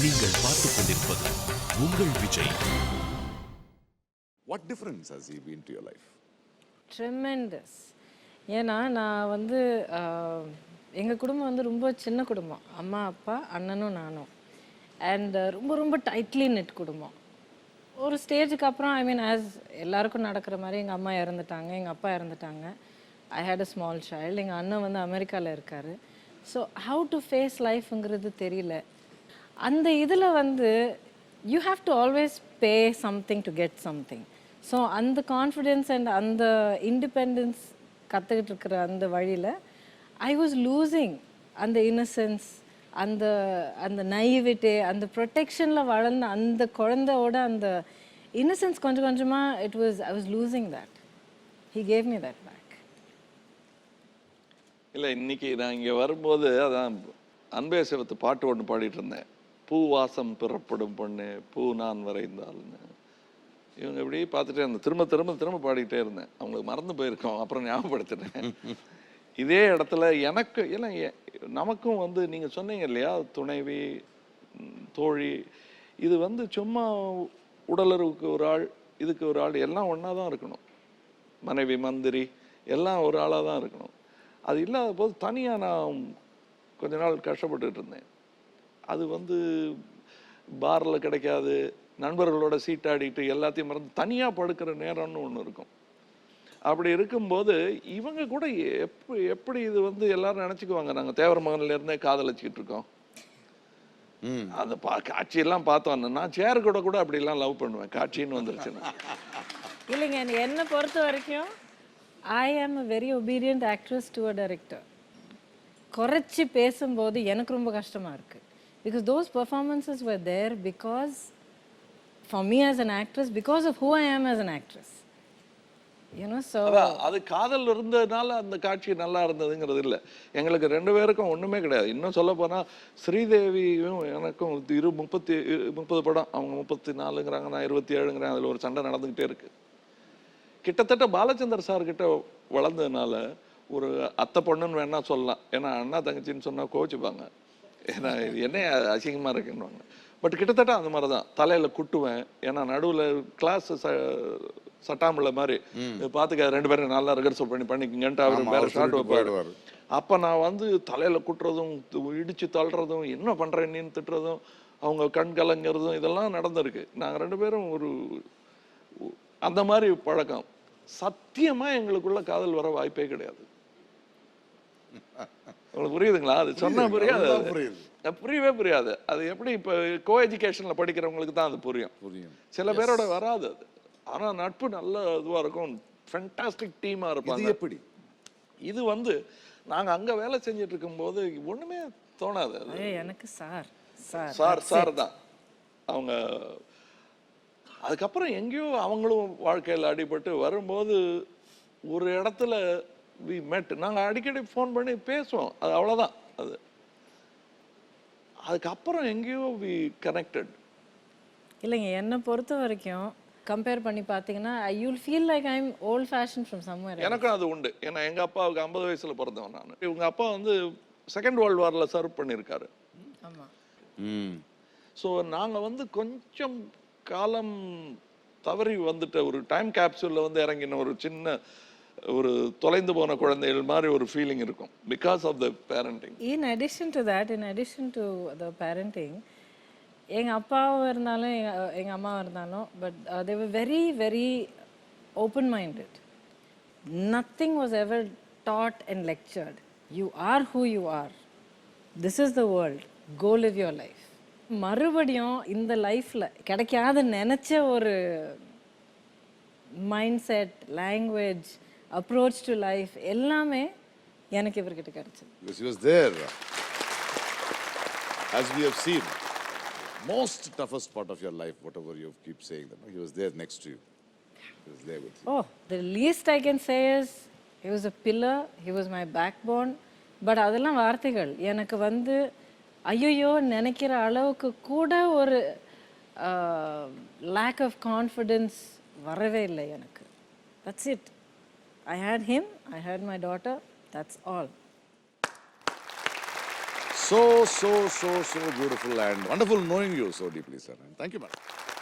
நீங்கள் பார்த்துக் கொண்டிருப்பது உங்கள் Vijay. What difference has he been to your life? Tremendous. ஏன்னா நான் வந்து எங்கள் குடும்பம் வந்து ரொம்ப சின்ன குடும்பம். அம்மா அப்பா அண்ணனும் நானும். அண்ட் ரொம்ப ரொம்ப டைட்லி நெட் குடும்பம். ஒரு ஸ்டேஜுக்கு அப்புறம் ஆஸ் எல்லாருக்கும் நடக்கிற மாதிரி எங்கள் அம்மா இறந்துட்டாங்க, எங்கள் அப்பா இறந்துட்டாங்க. ஐ ஹேட் அ ஸ்மால் சைல்டு. எங்கள் அண்ணன் வந்து அமெரிக்காவில் இருக்கார். ஸோ ஹவு டு ஃபேஸ் லைஃப்ங்கிறது தெரியல. அந்த இதில் வந்து you have to always pay something to get something. So அந்த கான்ஃபிடென்ஸ் அண்ட் அந்த இண்டிபெண்டன்ஸ் கற்றுக்கிட்டு இருக்கிற அந்த வழியில் ஐ வாஸ் லூசிங் அந்த இன்னசென்ஸ், அந்த அந்த நைவிட்டி, அந்த ப்ரொடெக்ஷனில் வளர்ந்த அந்த குழந்தையோட அந்த இன்னசென்ஸ் கொஞ்சம் கொஞ்சமாக I was losing that. He gave me that back. இல்லை, இன்னைக்கு நான் இங்கே வரும்போது அதான் அன்பே சிவத்து பாட்டு ஒன்று பாடிட்டு இருந்தேன். பூ வாசம் பிறப்படும் பொண்ணு பூ நான் வரைந்தாள்னு. இவங்க இப்படி பார்த்துட்டே இருந்தேன். திரும்ப திரும்ப திரும்ப பாடிக்கிட்டே இருந்தேன். அவங்களுக்கு மறந்து போயிருக்கோம், அப்புறம் ஞாபகப்படுத்தினேன். இதே இடத்துல எனக்கு இல்லை, நமக்கும் வந்து நீங்கள் சொன்னீங்க இல்லையா, துணைவி தோழி, இது வந்து சும்மா உடலுறவுக்கு ஒரு ஆள், இதுக்கு ஒரு ஆள், எல்லாம் ஒன்றா தான் இருக்கணும். மனைவி மந்திரி எல்லாம் ஒரு ஆளாக தான் இருக்கணும். அது இல்லாத போது தனியாக நான் கொஞ்ச நாள் கஷ்டப்பட்டுட்டு இருந்தேன். அது வந்து பாரில் கிடைக்காது, நண்பர்களோட சீட்டாடிட்டு எல்லாத்தையும் மறந்து தனியாக படுக்கிற நேரம்னு ஒன்று இருக்கும். அப்படி இருக்கும்போது இவங்க கூட எப்படி இது வந்து எல்லாரும் நினச்சிக்குவாங்க, நாங்கள் தேவர் மகன்லேருந்தே காதலிச்சுக்கிட்டு இருக்கோம். அந்த காட்சியெல்லாம் பார்த்தோன்னு நான் சேர் கூட அப்படிலாம் லவ் பண்ணுவேன், காட்சின்னு வந்துருச்சுன்னா. இல்லைங்க, என்னை பொறுத்த வரைக்கும் I am a very obedient actress to a director. குறைச்சி பேசும்போது எனக்கு ரொம்ப கஷ்டமாக இருக்குது. Because those performances were there because for me as an actress, because of who I am as an actress. So அது காதல் இருந்ததுனால அந்த காட்சி நல்லா இருந்ததுங்கிறது இல்லை. எங்களுக்கு 2 பேருக்கும் ஒன்றுமே கிடையாது. இன்னும் சொல்ல போனால் ஸ்ரீதேவியும் எனக்கும் 30 படம், அவங்க 34ங்கிறாங்க, நான் 27ங்கிறேன். அதில் ஒரு சண்டை நடந்துக்கிட்டே இருக்குது. கிட்டத்தட்ட பாலச்சந்தர் சார்கிட்ட வளர்ந்ததுனால ஒரு அத்தை பொண்ணுன்னு வேணா சொல்லலாம். ஏன்னா அண்ணா தங்கச்சின்னு சொன்னால் கோச்சிப்பாங்க, ஏன்னா என்ன அசிங்கமாக இருக்குன்னுவாங்க. பட் கிட்டத்தட்ட அந்த மாதிரி தான். தலையில் குட்டுவேன், ஏன்னா நடுவில் கிளாஸ் சட்டாம்பிள்ள மாதிரி பார்த்துக்க 2 பேரும் நல்லா ரிகர்சல் பண்ணிக்கிங்கன்ட்டு அவர் வேற ஷார்ட் வைப்பாரு. அப்போ நான் வந்து தலையில் குட்டுறதும் இடித்து தள்ளுறதும் என்ன பண்ணுறேன்னு திட்டுறதும் அவங்க கண் கலங்கிறதும் இதெல்லாம் நடந்திருக்கு. நாங்கள் 2 பேரும் ஒரு அந்த மாதிரி பழக்கம். சத்தியமாக எங்களுக்குள்ள காதல் வர வாய்ப்பே கிடையாது. உங்களுக்கு புரியுதுங்களா? அது சொன்னா புரியாது, புரியவே புரியாது. அது எப்படி இப்போ கோ எஜுகேஷன்ல படிக்கிறவங்களுக்கு தான் அது புரியும். சில பேரோட வராது அது. ஆனால் நட்பு நல்ல இதுவாக இருக்கும், ஃபென்டாஸ்டிக் டீமாக இருப்பாங்க. எப்படி இது வந்து நாங்கள் அங்கே வேலை செஞ்சுட்டு இருக்கும்போது ஒன்றுமே தோணாது. எனக்கு சார் தான் அவங்க. அதுக்கப்புறம் எங்கேயோ அவங்களும் வாழ்க்கையில் அடிபட்டு வரும்போது ஒரு இடத்துல வி மெட். நாங்கள் அடிக்கடி ஃபோன் பண்ணி பேசுவோம், அது அவ்வளோதான். அதுக்கப்புறம் எங்கேயோ வி கனெக்டட். இல்லைங்க, என்னை பொறுத்த வரைக்கும் கம்பேர் பண்ணி பார்த்தீங்கன்னா you'll feel like I am volt fashion from somewhere. எனக்கும் அது உண்டு. ஏன்னா எங்கள் அப்பாவுக்கு 50 வயசில் பிறந்தவன் நான். இவங்க அப்பா வந்து செகண்ட் வேர்ல்டு வாரில் சர்வ் பண்ணியிருக்காரு. ஆமாம். ஸோ நாங்கள் வந்து கொஞ்சம் காலம் தவறி வந்துட்ட ஒரு டைம் கேப்சூலில் வந்து இறங்கின ஒரு சின்ன ஒரு தொலைந்து போன குழந்தைகள் மாதிரி ஒரு ஃபீலிங் இருக்கும், because of the parenting. In addition to the parenting, எங்கள் அப்பாவும் இருந்தாலும் எங்கள் அம்மாவும் இருந்தாலும், but they were very very open minded. Nothing was ever taught and lectured. You are who you are, this is the world, go live your life. மறுபடியும் இந்த லைஃப்பில் கிடைக்காத நினச்ச ஒரு mindset, language, approach to life எல்லாமே எனக்கு இவர்கிட்ட கிடைச்சது. Because he was there. As we have seen, most toughest part of your life, whatever you keep saying, that he was there next to you. He was there with you. Oh, the least I can say is he was a pillar, he was my backbone. But அதெல்லாம் வார்த்தைகள். எனக்கு வந்து ஐயோ நினைக்கிற அளவுக்கு கூட ஒரு lack of confidence வரவே இல்லை எனக்கு. That's it. I had him, I had my daughter, that's all. So, so, so, so beautiful and wonderful knowing you so deeply, sir. And thank you, madam.